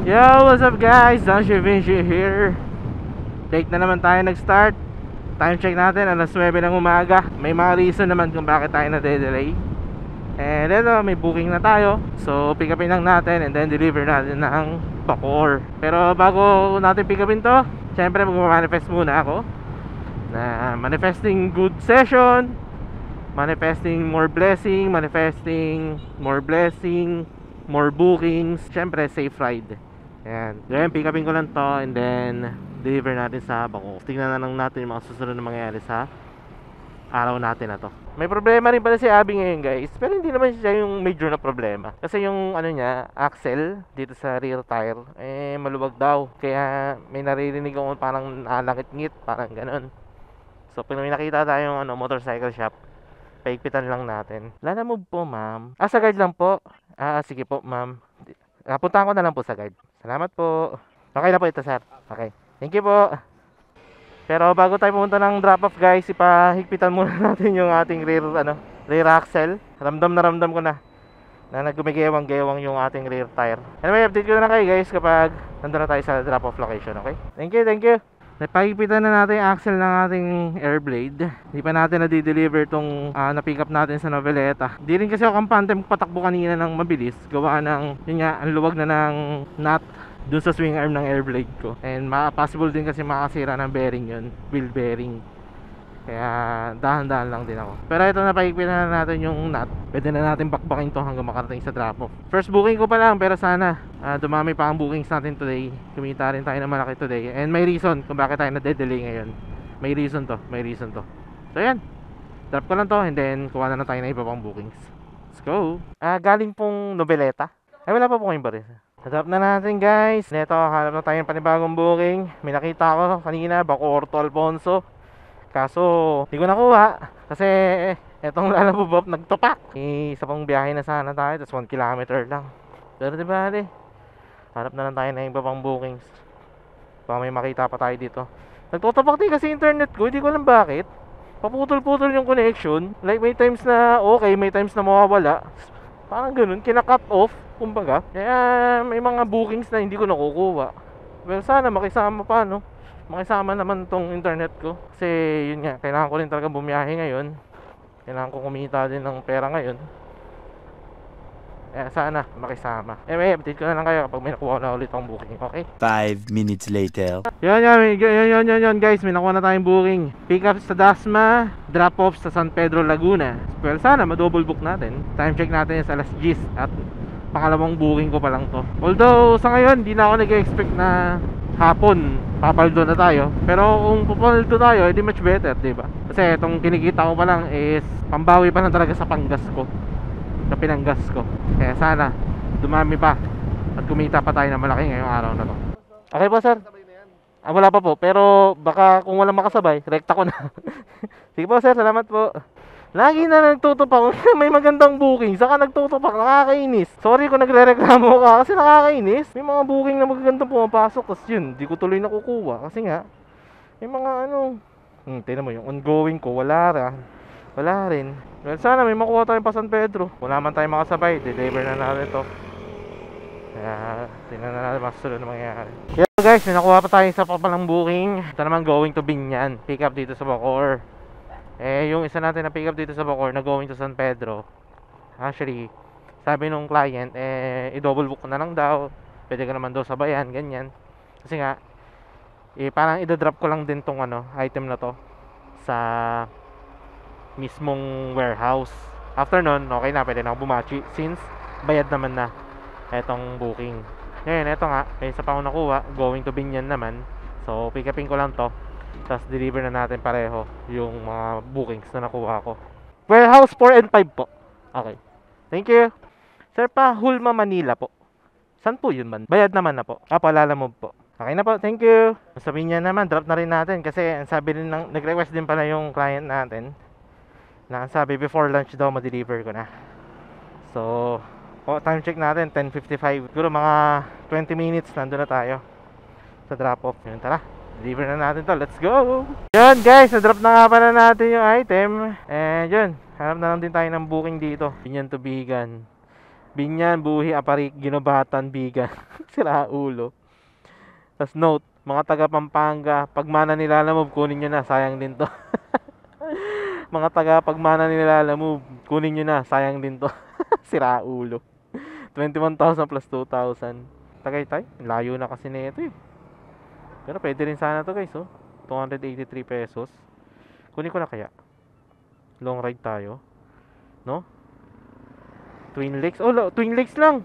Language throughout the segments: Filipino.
Yo, what's up guys? Dansha Vinci here. Late na naman tayo nag-start. Time check natin, alas 9 ng umaga. May mga reason naman kung bakit tayo na-delay. And eto, may booking na tayo. So, pick upin lang natin and then deliver natin ng Bacoor. Pero bago natin pick upin to, syempre mag-manifest muna ako na manifesting good session, manifesting more blessing, manifesting more blessing, more bookings, syempre safe ride. Ayan, ngayon pick upin ko lang to and then deliver natin sa Bacoor. Tingnan na lang natin yung mga susunod na mangyayari sa araw natin na to. May problema rin pala si Abby ngayon guys, pero hindi naman siya yung major na problema. Kasi yung ano niya, axle dito sa rear tire, maluwag daw. Kaya may naririnig ako parang nalangit-ngit, parang ganun. So pag may nakita tayong motorcycle shop, paigpitan lang natin. Lala move po ma'am. Sa guide lang po. Sige po ma'am. Puntahan ko na lang po sa guide. Salamat po. Okay na po ito sir. Okay, thank you po. Pero bago tayo pumunta ng drop off guys, ipahigpitan muna natin yung ating rear axle. Ramdam ko na nagumigewang-gewang yung ating rear tire. Anyway, update ko na kayo guys kapag nandun na tayo sa drop off location, okay? Thank you. Napahigpitan na natin yung axle ng ating Airblade. Hindi pa natin na-deliver tong na-pick up natin sa Noveleta. Di rin kasi ako kampante magpatakbo kanina ng mabilis. Gawa ng, yun nga, ang luwag na ng nut dun sa swing arm ng Airblade ko. And possible din kasi makasira ng bearing yun, wheel bearing. Kaya dahan-dahan lang din ako. Pero ito, napahigpitan na natin yung nut. Pwede na natin bakbakin to hanggang makarating sa drop off. First booking ko pa lang, pero sana dumami pa ang bookings natin today. Kumita rin tayo ng malaki today. And may reason kung bakit tayo na-delay ngayon. May reason to. So yan, drop ko lang to and then kuha na tayo ng iba pang bookings. Let's go. Galing pong Noveleta. Wala pa po kayong baris. Drop na natin guys. Neto, hanap na tayo ng panibagong booking. May nakita ako kanina, Bacoor to Alfonso. Kaso, hindi ko nakuha. Kasi, etong lalabubop nagtopak. Isa pang biyahe na sana tayo. Tapos 1 kilometer lang. Pero diba, hanap na lang tayo ng iba pang bookings. Baka may makita pa tayo dito. Nagtotopak din kasi internet ko. Hindi ko alam bakit. Paputol-putol yung connection. Like, may times na okay, may times na mawawala. Parang ganun, kina-cut off. Kumbaga. Kaya, may mga bookings na hindi ko nakukuha. Pero sana makisama pa, no? Makisama naman tong internet ko. Kasi yun nga, kailangan ko rin talaga bumiyahe ngayon. Kailangan ko kumita din ng pera ngayon. Sana makisama. May update ko na lang kayo kapag may nakuha na ulit akong booking, okay? 5 minutes later. Yun guys, may nakuha na tayong booking. Pick up sa Dasma, drop off sa San Pedro, Laguna. Well, sana ma-double book natin. Time check natin sa alas 10 at pangalawang booking ko pa lang to. Although sa ngayon, di na ako nag-expect na hapon papaldo na tayo. Pero kung papaldo tayo, edi much better, diba? Kasi itong kinikita ko pa lang is pambawi pa lang talaga sa panggas ko, sa pinanggas ko. Kaya sana dumami pa at kumita pa tayo na malaki ngayong araw na to. Okay po sir? Wala pa po, pero baka kung walang makasabay, rekta ko na. Sige po sir, salamat po. Lagi na nagtutupak. May magandang booking, saka nagtutupak, nakakainis. Sorry kung nagre-reklamo ka kasi nakakainis. May mga booking na magagandang pumapasok, tapos yun, di ko tuloy nakukuha. Kasi nga, may mga tingnan mo yung ongoing ko, wala rin. Well, sana may makuha tayong pa San Pedro. Kung naman tayo makasabay, deliver na natin to. Kaya, tingnan na natin masunod na mangyayari. Yeah guys, may nakuha pa tayo sa papalang booking. Ito naman going to Binyan, pick up dito sa Bacoor. Yung isa natin na pick up dito sa Bacoor na going to San Pedro, actually sabi nung client i-double book na lang daw, pwede ka naman daw sabayan, ganyan. Kasi nga parang i-drop ko lang din tong item na to sa mismong warehouse. After nun, okay na, pwede na ako bumachi since bayad naman na etong booking. Ngayon, eto nga, may isa pa akong nakuha, going to Binyan naman. So pick upin ko lang to, tapos deliver na natin pareho yung mga bookings na nakuha ko. Warehouse 4 and 5 po. Okay, thank you sir. Pa Hulma, Manila po. Saan po yun man? Bayad naman na po. Paalala mo po. Okay na po, thank you. Sabihin niya naman, drop na rin natin. Kasi sabi rin nag-request din pala yung client natin na sabi before lunch daw ma-deliver ko na. So time check natin 10:55. Siguro mga 20 minutes nandun na tayo sa drop off. Yun, tara, deliver na natin to, let's go. Yun guys, na-drop na nga pala natin yung item. And yun, hanap na lang din tayo ng booking dito, Binyan to Bigan. Binyan, Buhi, Aparik, Ginobatan, Bigan. Sira ulo. Tas note, mga taga Pampanga, pagmana nilalamove, kunin nyo na, sayang din to. Mga taga pagmana nilalamove, kunin nyo na, sayang din to. Sira ulo. 21,000 plus 2,000. Tagaytay, layo na kasi nito eh. Pero pwede rin sana to guys, oh. 283 pesos. Kunin ko na kaya. Long ride tayo. No? Twin Lakes. Oh, Twin Lakes lang.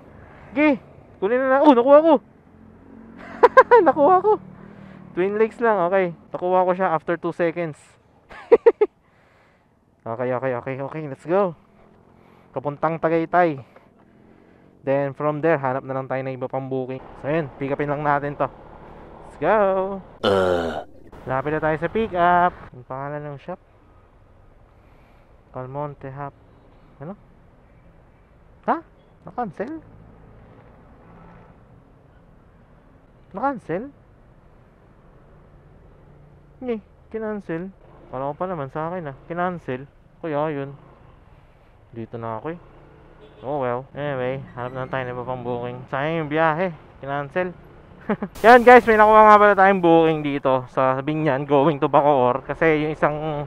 Okay. Kunin na lang. Oh, nakuha ko. Nakuha ko. Twin Lakes lang. Okay. Nakuha ko siya after 2 seconds. Okay. Let's go. Kapuntang Tagaytay. Then from there, hanap na lang tayo ng iba pang booking. So yun, pick upin lang natin to. Let's go. Lapit na tayo sa pick up. Ang pangalan ng shop? Calmonte Hub. Ano? Ha? Na-cancel? Na-cancel? Hindi, kinancel. Kala ko pa naman sa akin kinancel. Kaya yun. Dito na ako eh. Oh well. Anyway, hanap na tayo ng iba pang booking. Sayang yung biyahe. Kinancel. Yan guys, may nakuha nga pala tayong booking dito sa Binyan going to Bacoor. Kasi yung isang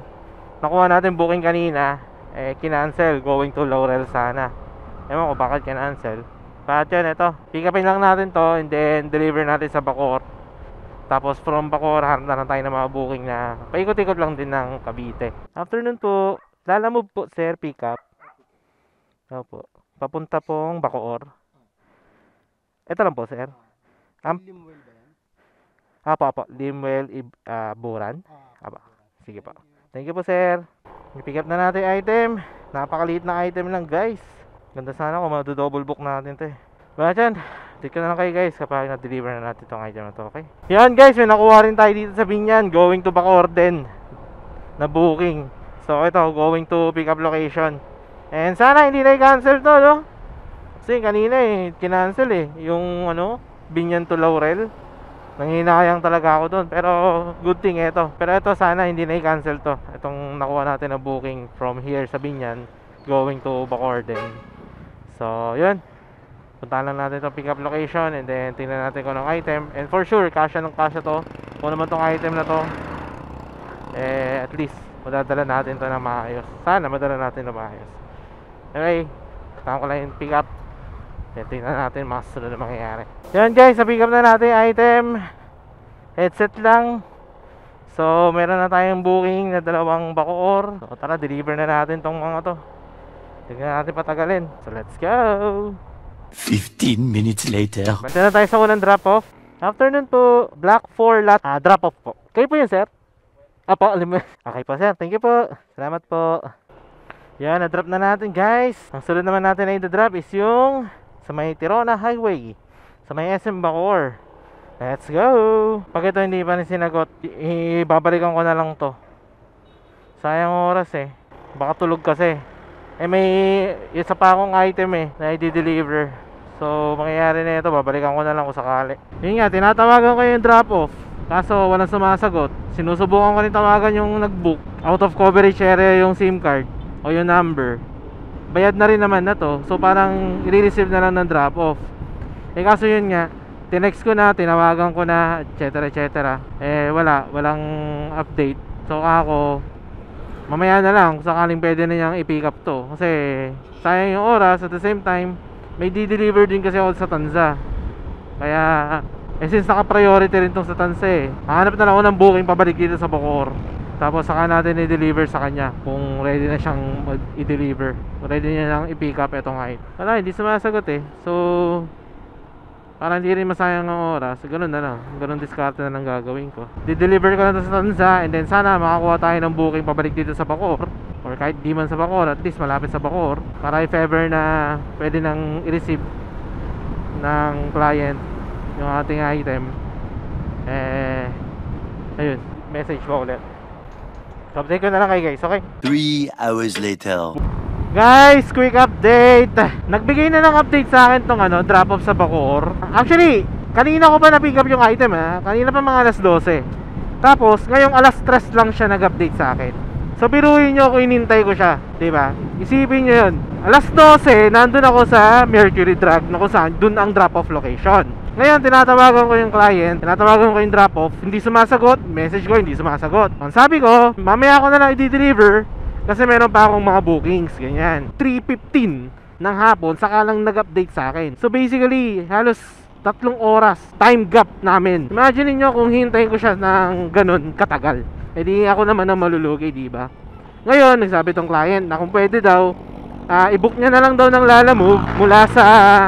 nakuha natin booking kanina, kinancel going to Laurel sana. Ewan ko bakit kinancel. But yun, ito, pick upin lang natin to and then deliver natin sa Bacoor. Tapos from Bacoor, hanap na lang tayo ng mga booking na paikot-ikot lang din ng Cavite. After nun po, lalamove po sir, pick up. Opo, papunta pong Bacoor. Ito lang po sir. Limwell ba yan? Apo, Limwell, Buran. Apo, sige po. Thank you po sir. I-pick up na natin item. Napakaliit na item lang guys. Ganda sana kung ma-double book natin to eh. But yan, dito na lang kayo guys kapag na-deliver na natin itong item na to, okay? Yan guys, may nakuha rin tayo dito sa Binyan. Going to Bacoor din na booking. So ito, going to pick up location. And sana hindi na i-cancel to, no? Kasi kanina kinancel yung Binyan to Laurel. Nanghinayang talaga ako doon. Pero good thing ito. Pero ito sana hindi na i-cancel to. Itong nakuha natin na booking from here sa Binyan going to Bacoor din. So yun, puntahan lang natin itong pick up location and then tingnan natin kung anong item. And for sure, kasya to. Kung naman tong item na to, at least madadala natin to na maayos. Sana madala natin na maayos. Okay, tama ko lang yung pick up. Tingnan natin mga susunod na mangyayari. Yan guys, sa pick up na natin item, headset lang. So meron na tayong booking na 2 Bacoor. So tara, deliver na natin tong mga to. Tingnan natin patagalin. So let's go. 15 minutes later. Basta na tayo sa unang drop off. Afternoon po, Block 4 lot drop off po. Kayo po yun sir? Apo, okay po sir, thank you po. Salamat po. Yan, na-drop na natin guys. Ang sunod naman natin na i-drop is yung sa may Tirona Highway, sa may SM Bacoor. Let's go. Pag ito hindi pa rin sinagot, ibabalikan ko na lang to. Sayang oras baka tulog kasi. May isa pa akong item na i-deliver. So mangyayari na ito, babalikan ko na lang kung sakali. Yun nga, tinatawagan ko yung drop off, kaso walang sumasagot. Sinusubukan ko rin tawagan yung nag-book. Out of coverage area yung SIM card o yung number. Bayad na rin naman na to. So parang i-receive na lang ng drop off. Kaso yun nga, tinext ko na, tinawagan ko na, etc. Walang update. So ako, mamaya na lang kung sakaling pwede na niyang i-pick up to. Kasi sayang yung oras. At the same time, may di-deliver din kasi ako sa Tanza. Kaya since naka-priority rin tong sa Tanza hanap na lang ako ng booking pabalik dito sa Bacoor. Tapos saka natin i-deliver sa kanya kung ready na siyang i-deliver. Ready niya nang i-pick up itong item. Wala, hindi sumasagot So para hindi rin masayang ang oras, ganun na lang. Ganun diskarte na lang gagawin ko. Di-deliver ko na to sa Tanza and then sana makakuha tayo ng booking pabalik dito sa Bacoor. Or kahit di man sa Bacoor, at least malapit sa Bacoor. Para if ever na pwede nang i-receive ng client yung ating item, ayun, message mo ulit. So update ko na lang kayo guys, okay? 3 hours later. Guys, quick update. Nagbigay na ng update sa akin tong drop off sa Bacoor. Actually, kanina ko pa na-pick up yung item Kanina pa mga alas 12. Tapos, ngayong alas 3 lang siya nag-update sa akin. So biruin nyo kung inintay ko siya, diba? Isipin nyo yun. Alas 12, nandun ako sa Mercury Drug na kung saan dun ang drop-off location. Ngayon, tinatawagan ko yung client, tinatawagan ko yung drop-off, hindi sumasagot, message ko, hindi sumasagot. Ang sabi ko, mamaya ko na lang i-deliver kasi meron pa akong mga bookings, ganyan. 3:15 ng hapon, saka lang nag-update sa akin. So basically, halos 3 oras time gap namin. Imagine niyo kung hintayin ko siya ng ganun katagal. Eh di ako naman ang malulugi, di ba? Ngayon, nagsabi tong client na kung pwede daw, i-book niya na lang daw ng Lalamove mula sa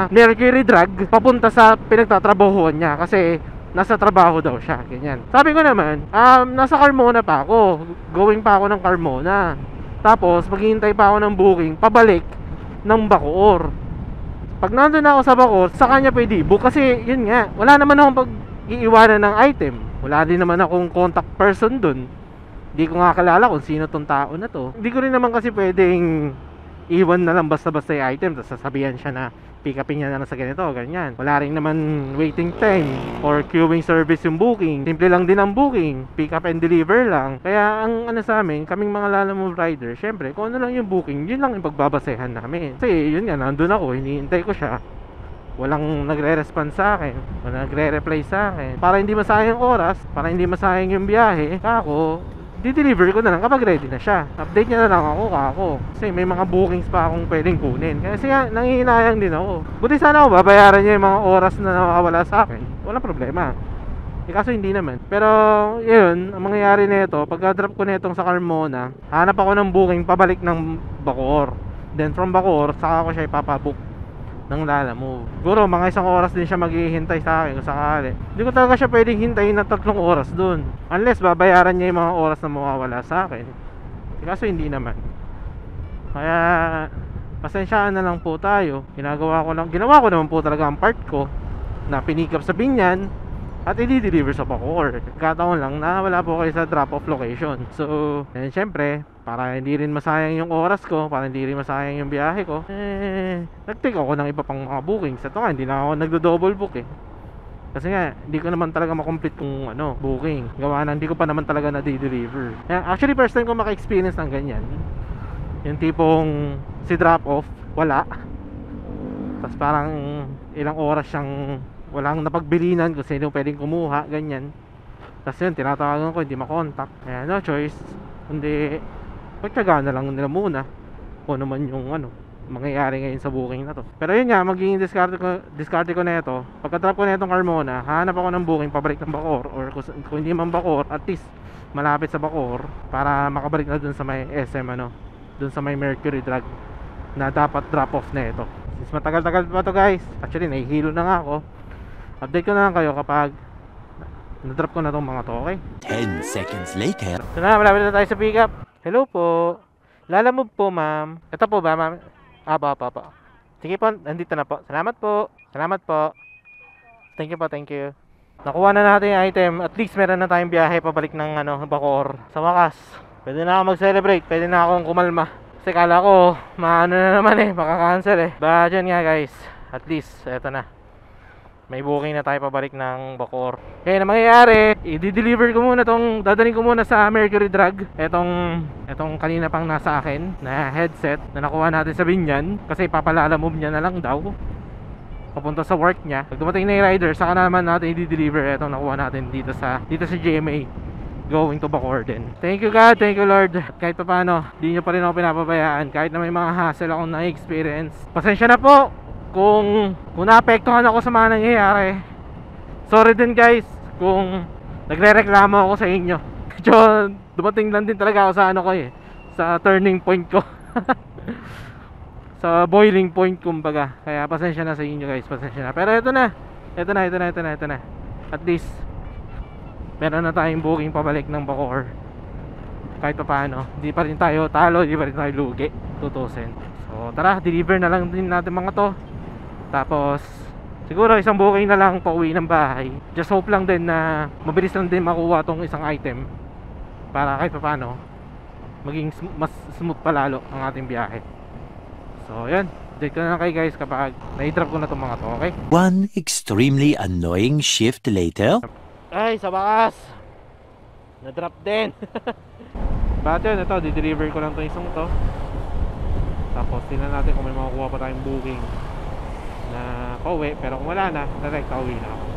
Mercury Drug papunta sa pinagtatrabahuan niya kasi nasa trabaho daw siya, ganyan. Sabi ko naman, nasa Carmona pa ako, going pa ako ng Carmona. Tapos maghihintay pa ako ng booking pabalik ng Bacoor. Pag nandun ako sa Bacoor, sa kanya pwede i-book kasi yun nga, wala naman akong pag-iiwanan ng item. Wala din naman akong contact person dun. Hindi ko nga kilala kung sino tong tao na to. Hindi ko rin naman kasi pwedeng iwan na lang basta-basta yung item tapos sasabihan siya na pick upin niya na lang sa ganito, ganyan. Wala rin naman waiting time or queuing service yung booking. Simple lang din ang booking, pick up and deliver lang. Kaya ang ano sa amin, kaming mga Lalamove rider, syempre kung ano lang yung booking, yun lang yung pagbabasehan namin. Kasi yun nga, nandun ako, hinihintay ko siya. Walang nagre-response sa akin, walang nagre-reply sa akin. Para hindi masayang oras, para hindi masayang yung biyahe, ako di-deliver ko na lang kapag ready na siya. Update niya na lang ako. Kasi may mga bookings pa akong pwedeng kunin. Kasi nga, nangihinayang din ako. Buti sana ako babayaran niya yung mga oras na nakawala sa akin. Walang problema. Kaso hindi naman. Pero, yun, ang mangyayari nito, pagka-drop ko nitong sa Carmona, hanap ako ng booking pabalik ng Bacoor. Then from Bacoor, saka ko siya ipapabook ng Lalamove. Siguro mga 1 oras din siya maghihintay sa akin kung sakali. Hindi ko talaga siya pwedeng hintayin ng 3 oras dun, unless babayaran niya yung mga oras na mawawala sa akin. Kaso hindi naman. Kaya pasensyaan na lang po tayo. Ginawa ko naman po talaga ang part ko na pinick up sa Binyan at i-deliver sa Bacoor. Kataon lang na wala po kayo sa drop-off location. So, and syempre, para hindi rin masayang yung oras ko, para hindi rin masayang yung biyahe ko, nag-take ako ng iba pang mga bookings. Ito nga, hindi na ako nagdo-double book eh. Kasi nga, hindi ko naman talaga makomplete kung booking. Gawa na, hindi ko pa naman talaga na-deliver. Actually, first time ko maka-experience ng ganyan. Yung tipong si drop-off, wala. Tapos parang ilang oras siyang walang napagbilinan kung sino pwedeng kumuha, ganyan. Tapos yun, tinatawagan ko, hindi makontak. Kaya no choice, kundi pagtyagaan na lang nila muna kung ano man yung mangyayari ngayon sa booking na to. Pero yun nga, magiging discarte ko na ito. Pagka-drop ko na itong Carmona, hanap ako ng booking pabalik ng Bacoor, or kung hindi man Bacoor, at least malapit sa Bacoor para makabalik na dun sa may SM, dun sa may Mercury Drug na dapat drop off na ito. Since matagal-tagal pa to guys, actually nahihilo na nga ako. Update ko na lang kayo kapag na-drop ko na tong mga to, okay? 10 seconds later. So na, malapit na tayo sa pick up. Hello po. Lalamove po, ma'am. Ito po ba, ma'am? Pa. Sige po, nandito na po. Salamat po. Salamat po. Thank you po, thank you. Nakuha na natin yung item. At least meron na tayong biyahe pabalik ng Bacoor. Sa wakas, pwede na ako mag-celebrate. Pwede na akong kumalma. Kasi kala ko, maano na naman makaka-cancel But yun nga guys, at least, eto na. May booking na tayo pabalik ng Bacoor. Kaya na mangyayari, i-deliver ko muna dadalhin ko muna sa Mercury Drug etong kanina pang nasa akin na headset na nakuha natin sa Binyan kasi papalalamove niya na lang daw papunta sa work niya. Pag dumating na yung rider, saka naman natin i-deliver etong nakuha natin dito sa GMA going to Bacoor din. Thank you God, thank you Lord. At kahit pa paano, di nyo pa rin ako pinapabayaan kahit na may mga hassle akong na-experience. Pasensya na po kung naapektuhan ako sa mga nangyayari. Sorry din guys kung nagre-reklamo ako sa inyo. Medyo dumating lang din talaga ako sa sa turning point ko. Sa boiling point kumbaga. Kaya pasensya na sa inyo guys, pasensya na. Pero ito na. At least meron na tayong booking pabalik ng Bacoor. Kahit pa paano, di pa rin tayo talo, di pa rin tayo lugi. 2,000. So tara, deliver na lang din natin mga to. Tapos siguro isang booking na lang pauwi ng bahay. Just hope lang din na mabilis lang din makuha tong isang item para kahit pa paano maging mas smooth pa lalo ang ating biyahe. So yan, update ko na lang kayo guys kapag na-drop ko na tong mga to, okay? One extremely annoying shift later. Ay, sa wakas na-drop din. But yun, ito, di-deliver ko lang itong isang to. Tapos tingnan natin kung may makukuha pa tayong booking na pauwi. Pero kung wala na, direct uwi na ako.